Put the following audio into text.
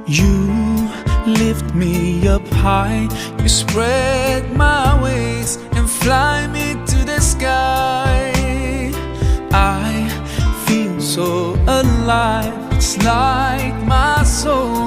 You lift me up high, you spread my wings and fly me to the sky. I feel so alive, it's like my soul